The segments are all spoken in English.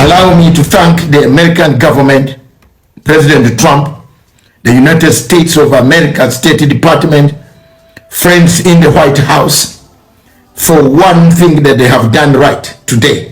Allow me to thank the American government, President Trump, the United States of America State Department, friends in the White House, for one thing that they have done right today.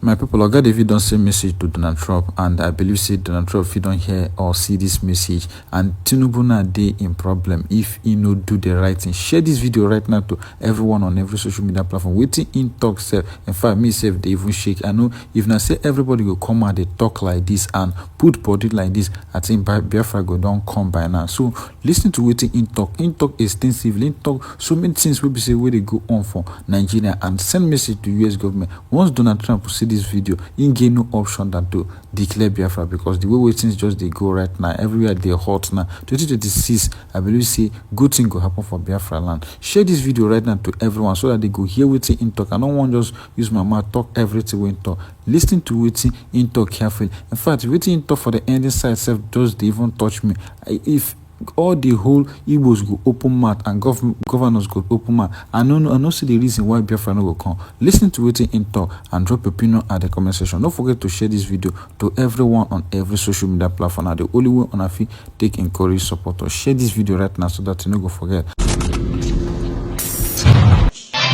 My people, God, if you don't send message to Donald Trump, and I believe say Donald Trump, if you don't hear or see this message, and Tinubu na dey in problem if he no do the right thing. Share this video right now to everyone on every social media platform. Waiting in talk self. In fact, me self they even shake. I know if not say everybody will come out they talk like this and put body like this, I think Biafra go don't come by now. So listen to waiting in talk. In talk extensively. In talk so many things will be say where they go on for Nigeria, and send message to US government. Once Donald Trump will see this video, he get no option than to declare Biafra, because the way things just they go right now, everywhere they hot now. 2026, I believe say good thing go happen for Biafra land. Share this video right now to everyone so that they go hear waiting in talk. I don't want just use my mouth talk everything we talk. Listen to waiting in talk carefully. In fact, waiting in talk for the ending side self does they even touch me. If all the whole Igbos go open mouth and governors go open mouth, I know see the reason why Biafra no go come. Listen to waiting in talk and drop opinion at the comment section. Don't forget to share this video to everyone on every social media platform. Now the only way on a fee take encourage supporters. Share this video right now so that you no go forget.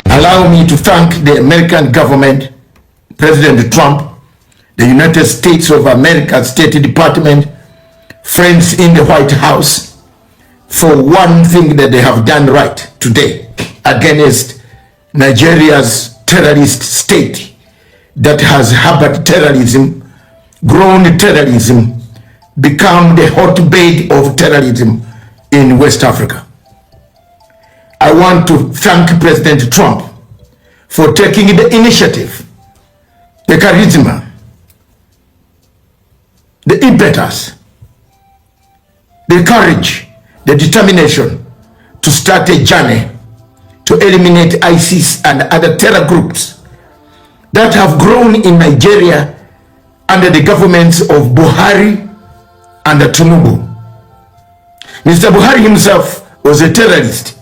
Allow me to thank the American government, President Trump, the United States of America State Department, friends in the White House, for one thing that they have done right today against Nigeria's terrorist state that has harbored terrorism, grown terrorism, become the hotbed of terrorism in West Africa. I want to thank President Trump for taking the initiative, the charisma, the impetus, the courage, the determination to start a journey to eliminate ISIS and other terror groups that have grown in Nigeria under the governments of Buhari and Tinubu. Mr. Buhari himself was a terrorist.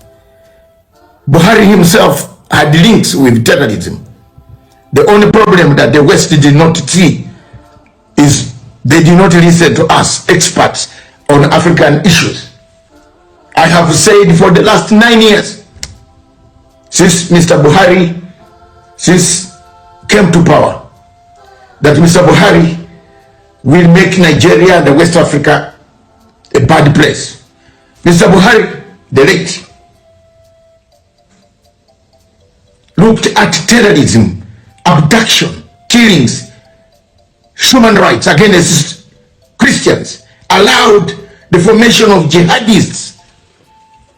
Buhari himself had links with terrorism. The only problem that the West did not see is they did not listen to us, experts on African issues. I have said for the last 9 years, since Mr. Buhari came to power, that Mr. Buhari will make Nigeria and West Africa a bad place. Mr. Buhari, the late, looked at terrorism, abduction, killings, human rights against Christians, allowed the formation of jihadists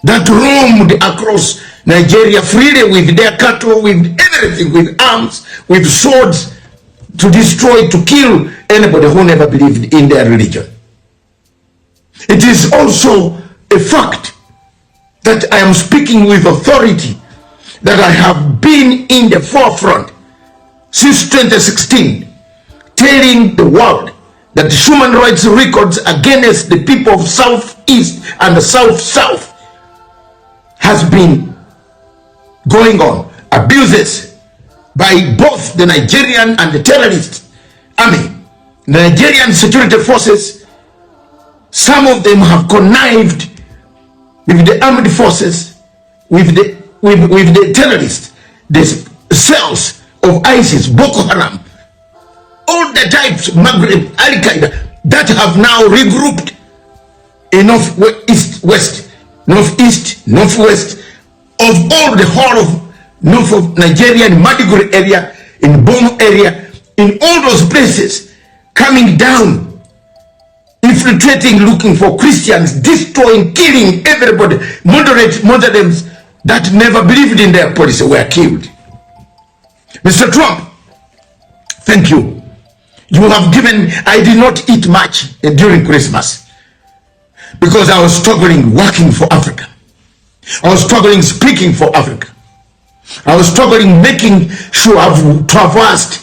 that roamed across Nigeria freely with their cattle, with everything, with arms, with swords, to destroy, to kill anybody who never believed in their religion. It is also a fact that I am speaking with authority, that I have been in the forefront since 2016, telling the world that human rights records against the people of Southeast and the South has been going on. Abuses by both the Nigerian and the terrorist army, Nigerian security forces. Some of them have connived with the armed forces, with the terrorists, the cells of ISIS, Boko Haram, all the types, Maghreb, Al-Qaeda, that have now regrouped in northeast, northwest of all the whole of north of Nigeria, in Maiduguri area, in Borno area, in all those places, coming down, infiltrating, looking for Christians, destroying, killing everybody. Muslims that never believed in their policy were killed. Mr. Trump, thank you. You have given, I did not eat much during Christmas because I was struggling working for Africa. I was struggling speaking for Africa. I was struggling making sure I've traversed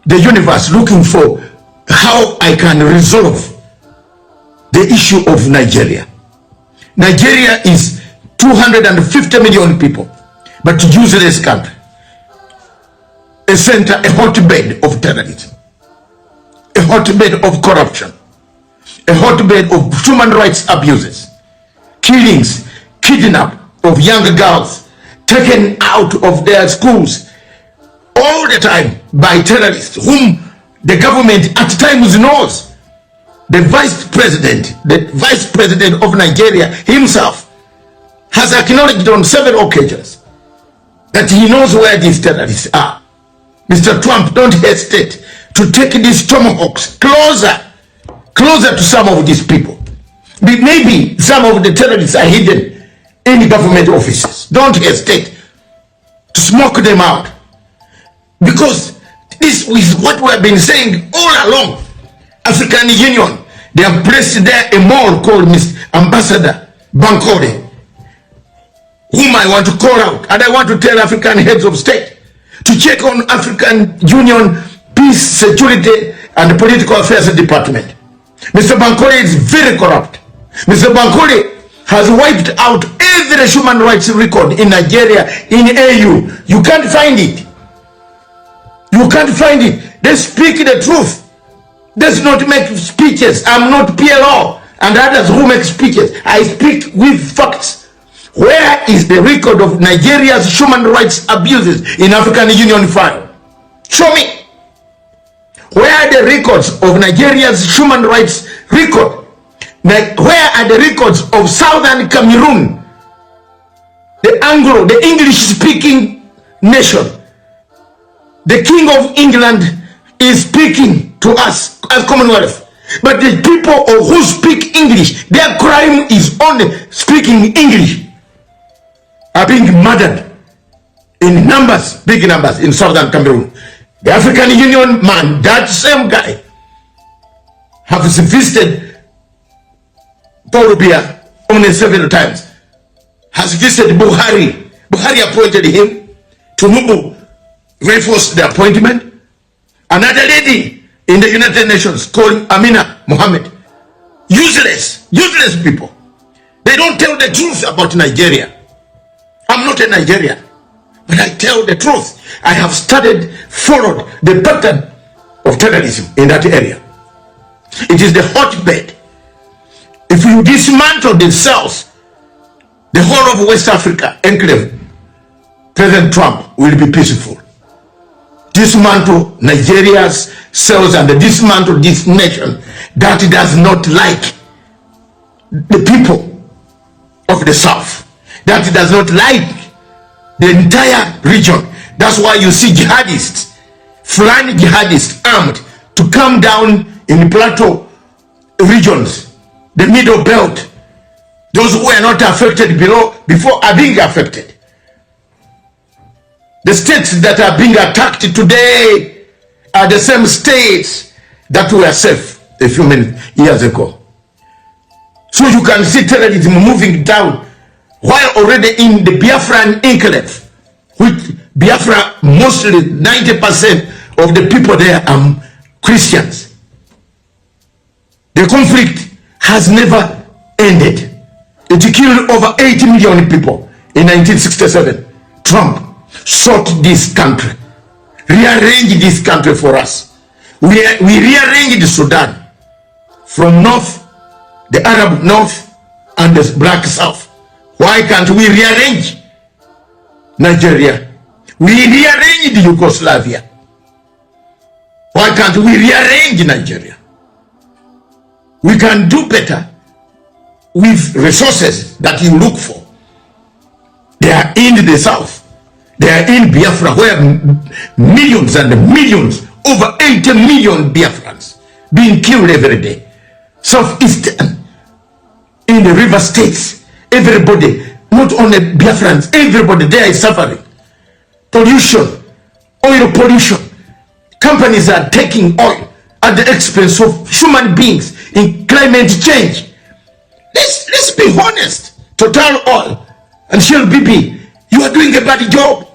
the universe looking for how I can resolve the issue of Nigeria. Nigeria is 250 million people, but useless country. a center, a hotbed of terrorism, a hotbed of corruption, a hotbed of human rights abuses, killings, kidnap of young girls, taken out of their schools all the time by terrorists whom the government at times knows. The vice president of Nigeria himself has acknowledged on several occasions that he knows where these terrorists are. Mr. Trump, don't hesitate to take these tomahawks closer to some of these people. Maybe some of the terrorists are hidden in government offices. Don't hesitate to smoke them out, because this is what we have been saying all along. African Union, they have placed there a mole called Mr. Ambassador Bankole, whom I want to call out, and I want to tell African heads of state to check on African Union Peace, Security and Political Affairs Department. Mr. Bankole is very corrupt. Mr. Bankole has wiped out every human rights record in Nigeria, in AU. You can't find it. You can't find it. They speak the truth. Does not make speeches. I'm not PLO and others who make speeches. I speak with facts. Where is the record of Nigeria's human rights abuses in African Union file? Show me. Where are the records of Nigeria's human rights record? Where are the records of Southern Cameroon, the Anglo, the English-speaking nation? The King of England is speaking to us as Commonwealth, but the people who speak English, their crime is only speaking English, are being murdered in numbers, big numbers in Southern Cameroon. The African Union man, that same guy, has visited Paul Biya only several times, has visited Buhari. Buhari appointed him. Tinubu reinforced the appointment. Another lady in the United Nations called Amina Mohammed. Useless people. They don't tell the truth about Nigeria. I'm not a Nigerian, but I tell the truth. I have followed the pattern of terrorism in that area. It is the hotbed. If you dismantle the cells, the whole of West Africa enclave, President Trump will be peaceful. Dismantle Nigeria's cells and dismantle this nation that does not like the people of the South, that does not like the entire region. That's why you see jihadists, flying jihadists armed to come down in plateau regions, the middle belt. Those who are not affected before are being affected. The states that are being attacked today are the same states that were safe a few years ago. So you can see terrorism moving down while already in the Biafran enclave, which Biafra, mostly 90% of the people there are Christians. The conflict has never ended. It killed over 80 million people in 1967. Trump sought this country, rearranged this country for us. We rearranged Sudan from north, the Arab north, and the black south. Why can't we rearrange Nigeria? We rearranged Yugoslavia. Why can't we rearrange Nigeria? We can do better with resources that you look for. They are in the south. They are in Biafra, where millions and millions, over 80 million Biafrans being killed every day. Southeastern, in the river states, everybody, not only Biafrans, everybody there is suffering. Pollution, oil pollution. Companies are taking oil at the expense of human beings in climate change. Let's be honest. Total Oil and Shell BP, you are doing a bad job.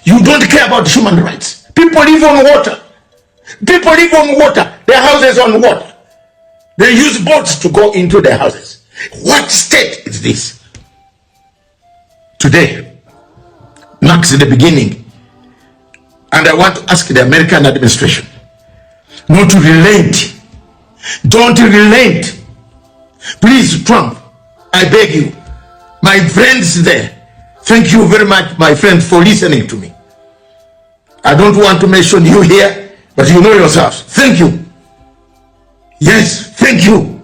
You don't care about human rights. People live on water. People live on water. Their houses on water. They use boats to go into their houses. What state is this? Today marks the beginning And I want to ask the American administration not to relent. Don't relent. Please, Trump, I beg you. My friends there, thank you very much, my friends, for listening to me. I don't want to mention you here, but you know yourselves. Thank you. Yes, thank you.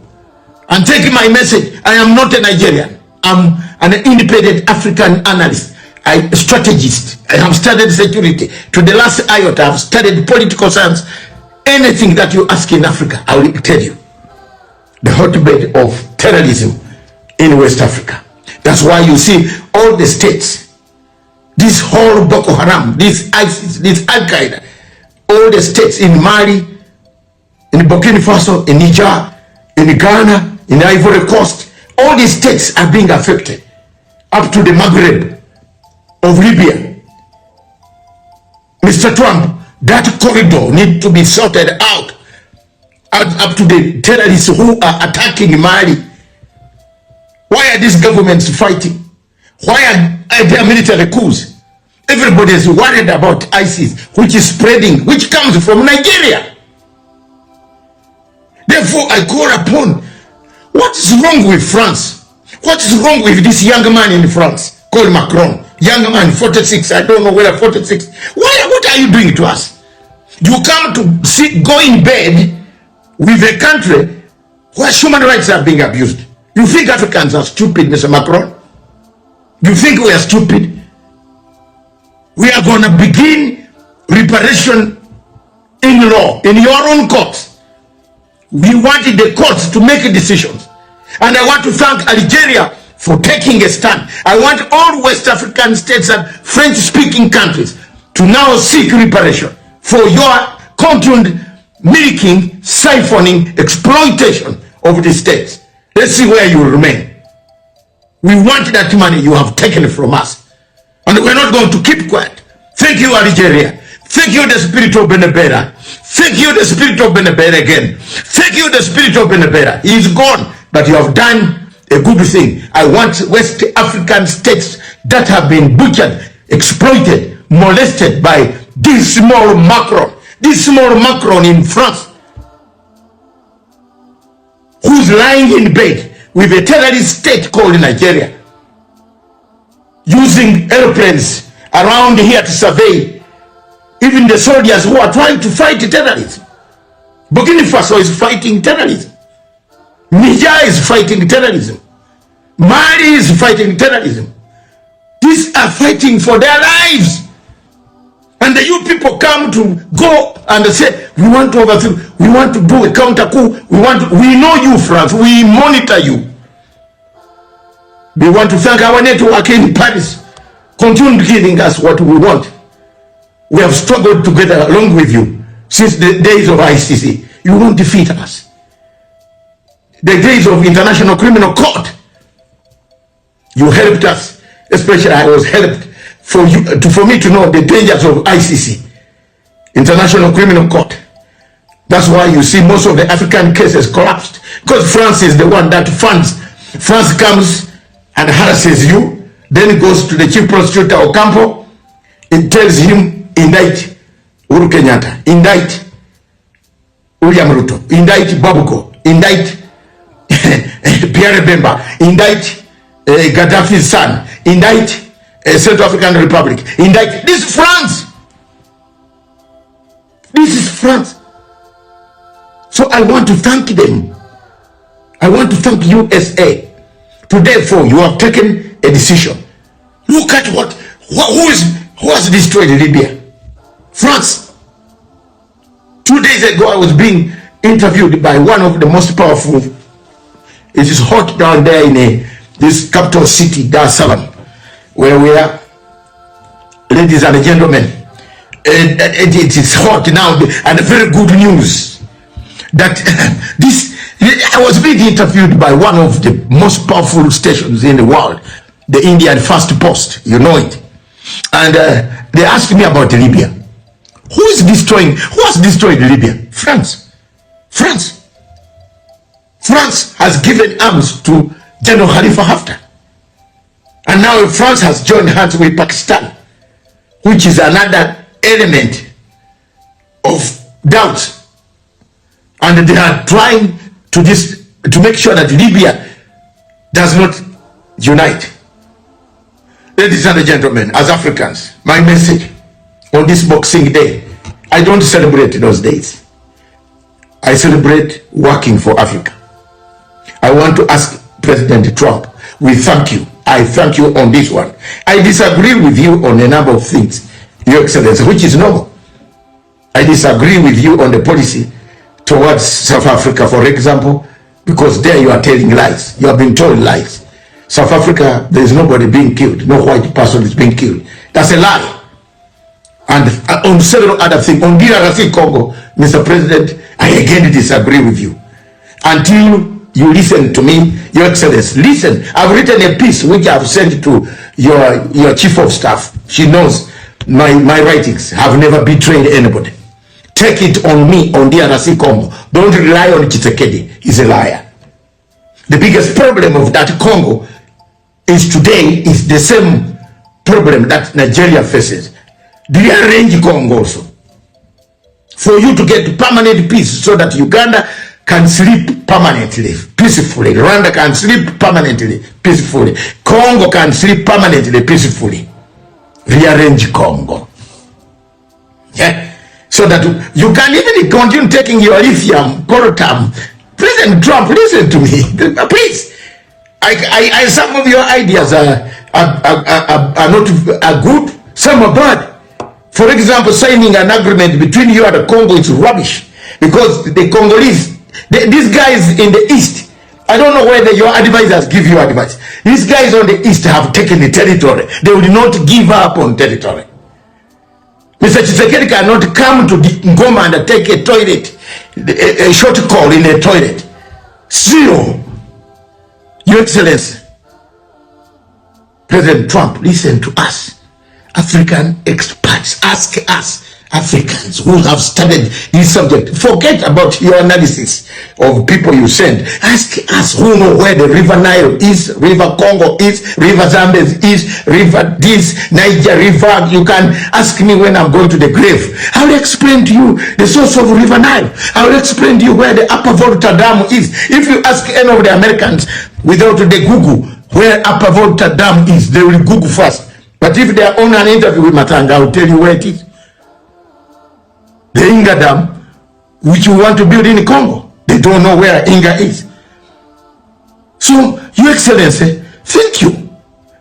And take my message. I am not a Nigerian. I'm an independent African analyst. A strategist. I have studied security. To the last iota, I have studied political science. Anything that you ask in Africa, I will tell you. The hotbed of terrorism in West Africa. That's why you see all the states, this whole Boko Haram, this ISIS, this Al-Qaeda, all the states in Mali, in Burkina Faso, in Niger, in Ghana, in Ivory Coast, all these states are being affected, up to the Maghreb of Libya. Mr. Trump, that corridor needs to be sorted out, up to the terrorists who are attacking Mali. Why are these governments fighting? Why are there military coups? Everybody is worried about ISIS, which is spreading, which comes from Nigeria. Therefore, I call upon, what is wrong with France? What is wrong with this young man in France called Macron? Young man, 46, I don't know whether 46. What are you doing to us? You come to go in bed with a country where human rights are being abused. You think Africans are stupid, Mr. Macron? You think we are stupid? We are going to begin reparation in law, in your own courts. We wanted the courts to make decisions. And I want to thank Algeria for taking a stand. I want all West African states and French-speaking countries to now seek reparation for your continued milking, siphoning, exploitation of the states. Let's see where you will remain. We want that money you have taken from us. And we're not going to keep quiet. Thank you, Algeria. Thank you, the spirit of Benebera. Thank you, the spirit of Benebera again. Thank you, the spirit of Benebera. He is gone, but you have done a good thing. I want West African states that have been butchered, exploited, molested by this small Macron. This small Macron in France, who's lying in bed with a terrorist state called Nigeria, using airplanes around here to survey even the soldiers who are trying to fight terrorism. Burkina Faso is fighting terrorism. Niger is fighting terrorism. Mali is fighting terrorism. These are fighting for their lives. And the you people come to go and say, we want to overthrow, we want to do a counter coup, we know you, France, we monitor you. We want to thank our network in Paris. Continue giving us what we want. We have struggled together along with you since the days of ICC. You won't defeat us. The days of International Criminal Court, you helped us. Especially I was helped for me to know the dangers of ICC, International Criminal Court. That's why you see most of the African cases collapsed, because France is the one that funds. France comes and harasses you, then goes to the chief prosecutor Ocampo. It tells him, indict Uhuru Kenyatta, indict William Ruto, indict Babuko, indict Pierre Bemba, indict Gaddafi's son, indict Central African Republic, indict. This is France. This is France. So I want to thank them. I want to thank USA. Today, for you have taken a decision. Look at who has destroyed Libya? France. 2 days ago, I was being interviewed by one of the most powerful. It is hot down there in this capital city, Dar es Salaam, where we are, ladies and gentlemen. It is hot now, and very good news that I was being interviewed by one of the most powerful stations in the world, the Indian First Post, you know it. And they asked me about Libya. Who has destroyed Libya? France. France has given arms to General Khalifa Haftar. And now France has joined hands with Pakistan, which is another element of doubt, and they are trying to make sure that Libya does not unite. Ladies and gentlemen, as Africans, my message on this Boxing Day, I don't celebrate those days. I celebrate working for Africa. I want to ask President Trump, we thank you. I thank you on this one. I disagree with you on a number of things, Your Excellency, which is normal. I disagree with you on the policy towards South Africa, for example, because there you are telling lies. You have been told lies. South Africa, there is nobody being killed. No white person is being killed. That's a lie. And on several other things, on DRC Congo, Mr. President, I again disagree with you. Until you listen to me, Your Excellency, listen. I've written a piece which I've sent to your chief of staff. She knows my writings have never betrayed anybody. Take it on me, on DRC Congo. Don't rely on Tshisekedi. He's a liar. The biggest problem of that Congo is today is the same problem that Nigeria faces. Rearrange Congo also. For you to get permanent peace so that Uganda can sleep permanently, peacefully. Rwanda can sleep permanently, peacefully. Congo can sleep permanently, peacefully. Rearrange Congo. Yeah? So that you can even continue taking your lithium, coltan. President Trump, listen to me, please. Some of your ideas are not good, some are bad. For example, signing an agreement between you and the Congo is rubbish, because the Congolese, these guys in the East, I don't know whether your advisors give you advice. These guys on the East have taken the territory. They will not give up on territory. Mr. Tshisekedi cannot come to Ngoma and take a toilet, a short call in a toilet. Zero. Your Excellency, President Trump, listen to us. African experts, ask us, Africans who have studied this subject. Forget about your analysis of people you send. Ask us who know where the River Nile is, River Congo is, River Zambezi is, River this, Niger River. You can ask me when I'm going to the grave. I will explain to you the source of River Nile. I will explain to you where the Upper Volta Dam is. If you ask any of the Americans without the Google where Upper Volta Dam is, they will Google first. But if they are on an interview with Matanga, I will tell you where it is. The Inga Dam, which you want to build in Congo, they don't know where Inga is. So, Your Excellency, thank you.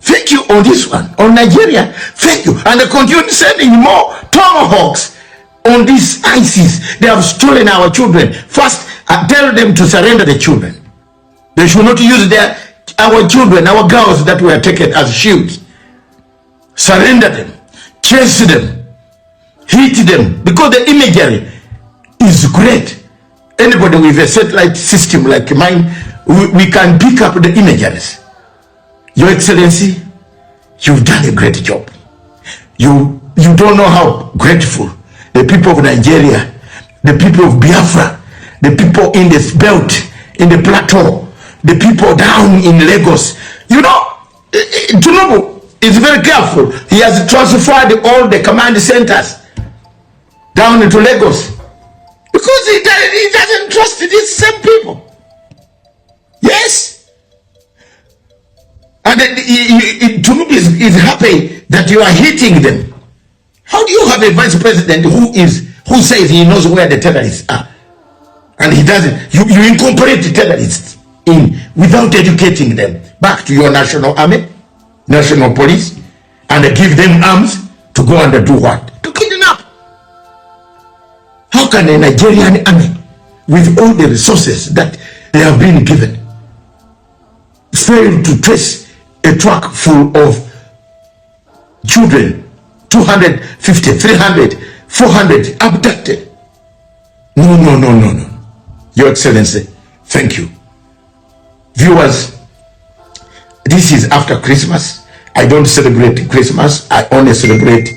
Thank you on this one. On Nigeria, thank you. And they continue sending more tomahawks on this ISIS. They have stolen our children. First, tell them to surrender the children. They should not use our children, our girls that were taken as shields. Surrender them, chase them, hit them, because the imagery is great. Anybody with a satellite system like mine, we can pick up the imageries. Your Excellency, you've done a great job. You don't know how grateful the people of Nigeria, the people of Biafra, the people in this belt, in the plateau, the people down in Lagos. You know, Tinubu is very careful. He has transferred all the command centers down into Lagos because he doesn't trust these same people. Yes. And Tinubu is happy that you are hitting them. How do you have a vice president who says he knows where the terrorists are, and he doesn't? You incorporate the terrorists in without educating them back to your national army, national police, and give them arms to go and do what? To kidnap. How can a Nigerian army, with all the resources that they have been given, fail to trace a truck full of children, 250, 300, 400 abducted? No. Your Excellency, thank you. Viewers, this is after Christmas. I don't celebrate Christmas. I only celebrate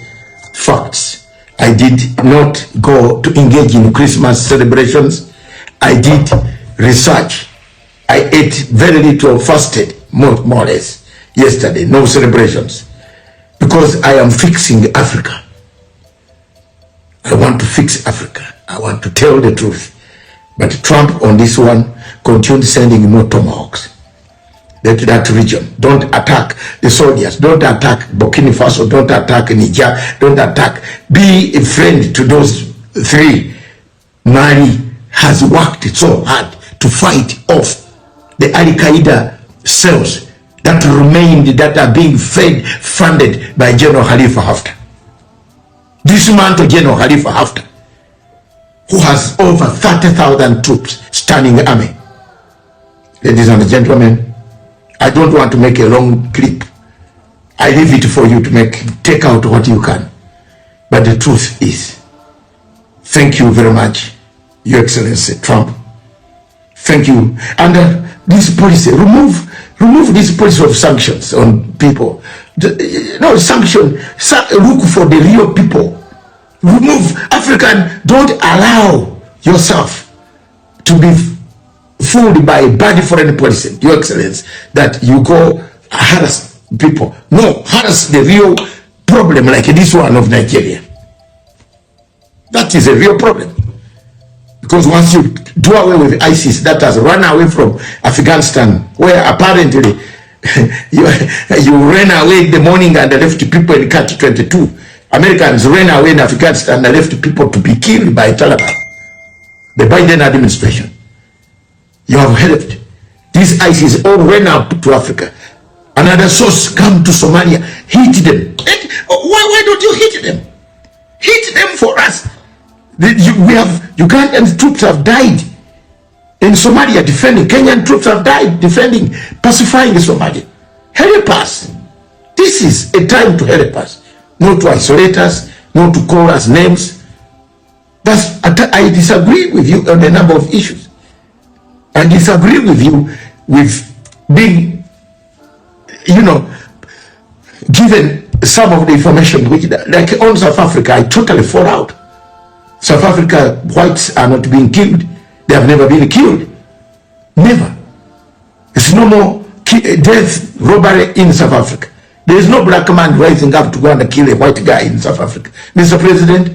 facts. I did not go to engage in Christmas celebrations. I did research. I ate very little, fasted more or less yesterday. No celebrations, because I am fixing Africa. I want to fix Africa. I want to tell the truth. But Trump on this one continued sending more tomahawks. That region. Don't attack the soldiers. Don't attack Burkina Faso. Don't attack Niger. Don't attack. Be a friend to those three. Mali has worked so hard to fight off the Al-Qaeda cells that remained, that are being funded by General Khalifa Haftar. This man to General Khalifa Haftar, who has over 30,000 troops, standing army. Ladies and gentlemen, I don't want to make a long clip. I leave it for you to take out what you can. But the truth is, thank you very much, Your Excellency Trump. Thank you. And this policy, remove this policy of sanctions on people. Sanction. Look for the real people. Remove African. Don't allow yourself to be fooled by a bad foreign policy, Your Excellency, that you go harass people. No, harass the real problem like this one of Nigeria. That is a real problem. Because once you do away with ISIS that has run away from Afghanistan, where apparently you ran away in the morning and left people in Catch 22. Americans ran away in Afghanistan and left people to be killed by Taliban. The Biden administration. You have helped. These ISIS all ran out to Africa. Another source come to Somalia, hit them. Why don't you hit them? Hit them for us. We have Ugandan troops have died in Somalia defending. Kenyan troops have died defending, pacifying Somalia. Help us. This is a time to help us, not to isolate us, not to call us names. I disagree with you on a number of issues. I disagree with you with being, given some of the information which, like on South Africa, I totally fall out. South Africa, whites are not being killed. They have never been killed. Never. There's no more death, robbery in South Africa. There is no black man rising up to go and kill a white guy in South Africa. Mr. President,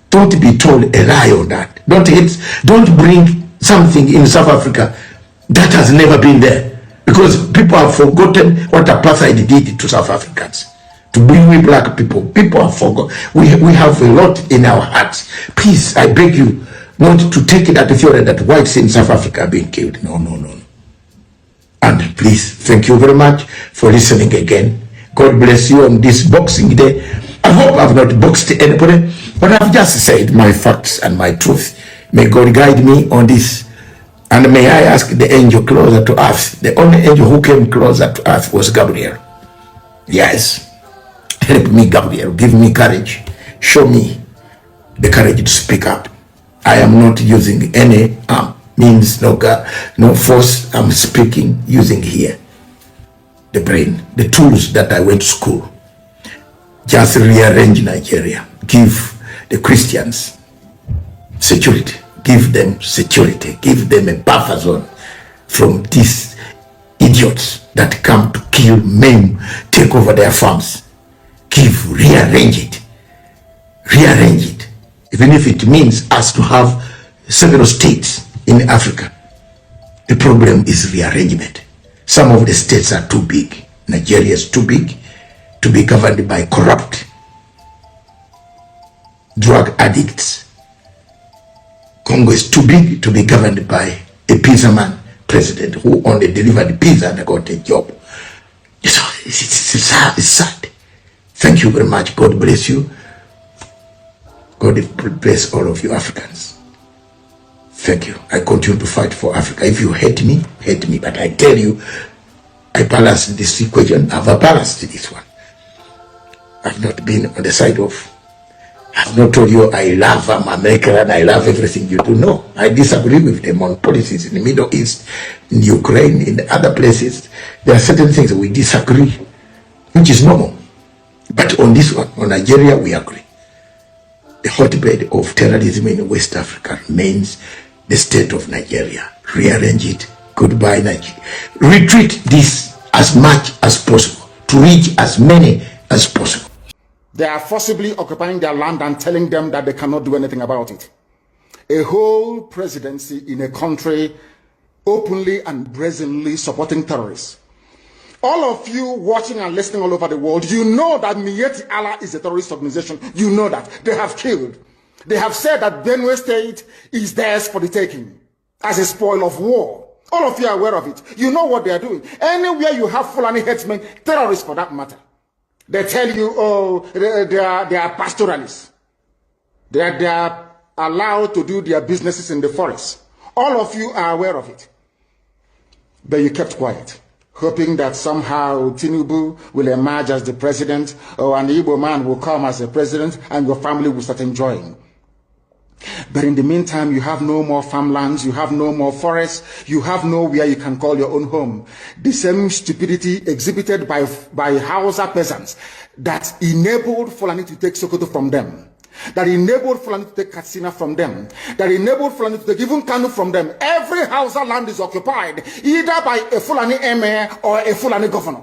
don't be told a lie on that. Don't bring something in South Africa that has never been there. Because people have forgotten what apartheid did to South Africans. To bring we black people. People have forgotten. We have a lot in our hearts. Please, I beg you not to take it at the theory that whites in South Africa are being killed. No. And please, thank you very much for listening again. God bless you on this Boxing Day. I hope I've not boxed anybody, but I've just said my facts and my truth. May God guide me on this. And may I ask the angel closer to earth. The only angel who came closer to earth was Gabriel. Yes. Help me, Gabriel. Give me courage. Show me the courage to speak up. I am not using any means, no force. I'm speaking using here the brain, the tools that I went to school. Just rearrange Nigeria. Give the Christians security. Give them security. Give them a buffer zone from these idiots that come to kill, maim, take over their farms. Rearrange it. Even if it means us to have several states in Africa. The problem is rearrangement. Some of the states are too big. Nigeria is too big to be governed by corrupt drug addicts. Congo is too big to be governed by a pizza man president who only delivered pizza and got a job. It's sad. Thank you very much. God bless you. God bless all of you Africans. Thank you. I continue to fight for Africa. If you hate me. But I tell you, I balanced this equation. I've balanced this one. I've not been on the side of, I've not told you I love America and I love everything you do. No, I disagree with them on policies in the Middle East, in Ukraine, in other places. There are certain things we disagree, which is normal. But on this one, on Nigeria, we agree. The hotbed of terrorism in West Africa remains the state of Nigeria. Rearrange it. Goodbye, Nigeria. Retreat this as much as possible to reach as many as possible. They are forcibly occupying their land and telling them that they cannot do anything about it. A whole presidency in a country openly and brazenly supporting terrorists. All of you watching and listening all over the world, you know that Miyetti Allah is a terrorist organization. You know that. They have killed. They have said that Benue State is theirs for the taking as a spoil of war. All of you are aware of it. You know what they are doing. Anywhere you have Fulani headsmen, terrorists for that matter, they tell you, oh, they are pastoralists. They are allowed to do their businesses in the forest. All of you are aware of it. But you kept quiet, hoping that somehow Tinubu will emerge as the president, or an Igbo man will come as a president, and your family will start enjoying. But in the meantime, you have no more farmlands, you have no more forests, you have nowhere you can call your own home. The same stupidity exhibited by Hausa peasants that enabled Fulani to take Sokoto from them, that enabled Fulani to take Katsina from them, that enabled Fulani to take even Kanu from them. Every Hausa land is occupied either by a Fulani emir or a Fulani governor.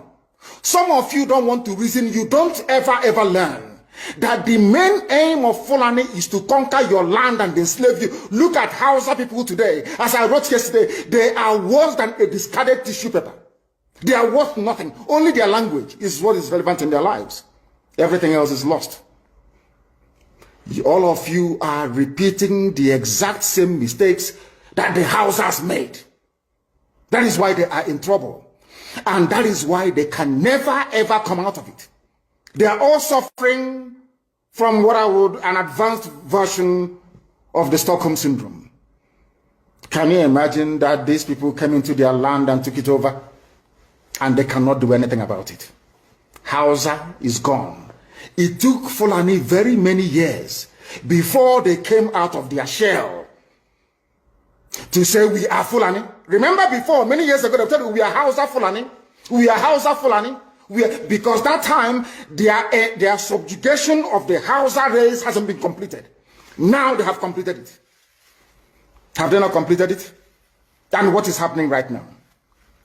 Some of you don't want to reason, you don't ever learn that the main aim of Fulani is to conquer your land and enslave you. Look at Hausa people today. As I wrote yesterday, they are worse than a discarded tissue paper. They are worth nothing. Only their language is what is relevant in their lives. Everything else is lost. All of you are repeating the exact same mistakes that the Hausas made. That is why they are in trouble. And that is why they can never ever come out of it. They are all suffering from what I would an advanced version of the Stockholm Syndrome. Can you imagine that these people came into their land and took it over and they cannot do anything about it? Hausa is gone. It took Fulani very many years before they came out of their shell to say we are Fulani. Remember before, many years ago, they told you we are Hausa Fulani. We are Hausa Fulani. Because that time, their subjugation of the Hausa race hasn't been completed. Now they have completed it. Have they not completed it? And what is happening right now?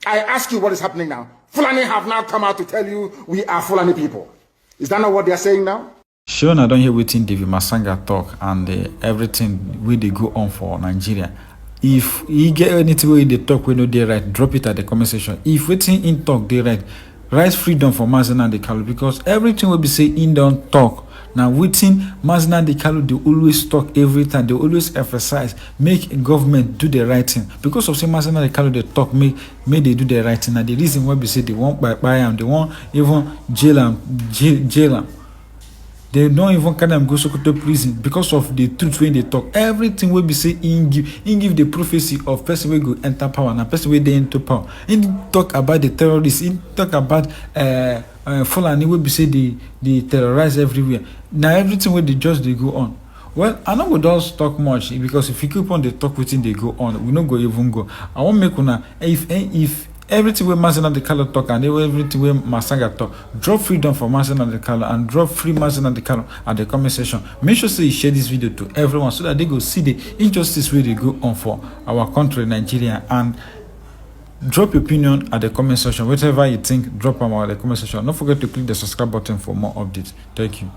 I ask you what is happening now. Fulani have now come out to tell you we are Fulani people. Is that not what they are saying now? Sure, I don't hear waiting David Masanga talk and everything where they go on for Nigeria. If he get anything where they talk when they right, drop it at the comment section. If waiting in talk they right, rise freedom for Mazina de Kalu, because everything will be say in don't talk. Now waiting Mazina de Kalu, they always talk every time, they always emphasize, make government do the right thing. Because of say Mazina de Kalu they talk, make they do the right thing. Now the reason why we say they won't buy them, they won't even jail them. They don't even carry them go to prison because of the truth when they talk. Everything will be say in give the prophecy of person will go enter power and person will they enter power. In talk about the terrorists, in talk about Fulani will be say they terrorize everywhere. Now everything will they just they go on. Well, I know we don't talk much because if you keep on the talk within they go on, we not go even go. I won't make una if everything where Mazina de Kalu talk and everything where Masanga talk, drop freedom for Mazina de Kalu and drop free Mazina de Kalu at the comment section. Make sure you share this video to everyone so that they go see the injustice where they go on for our country, Nigeria, and drop your opinion at the comment section. Whatever you think, drop them at the comment section. Don't forget to click the subscribe button for more updates. Thank you.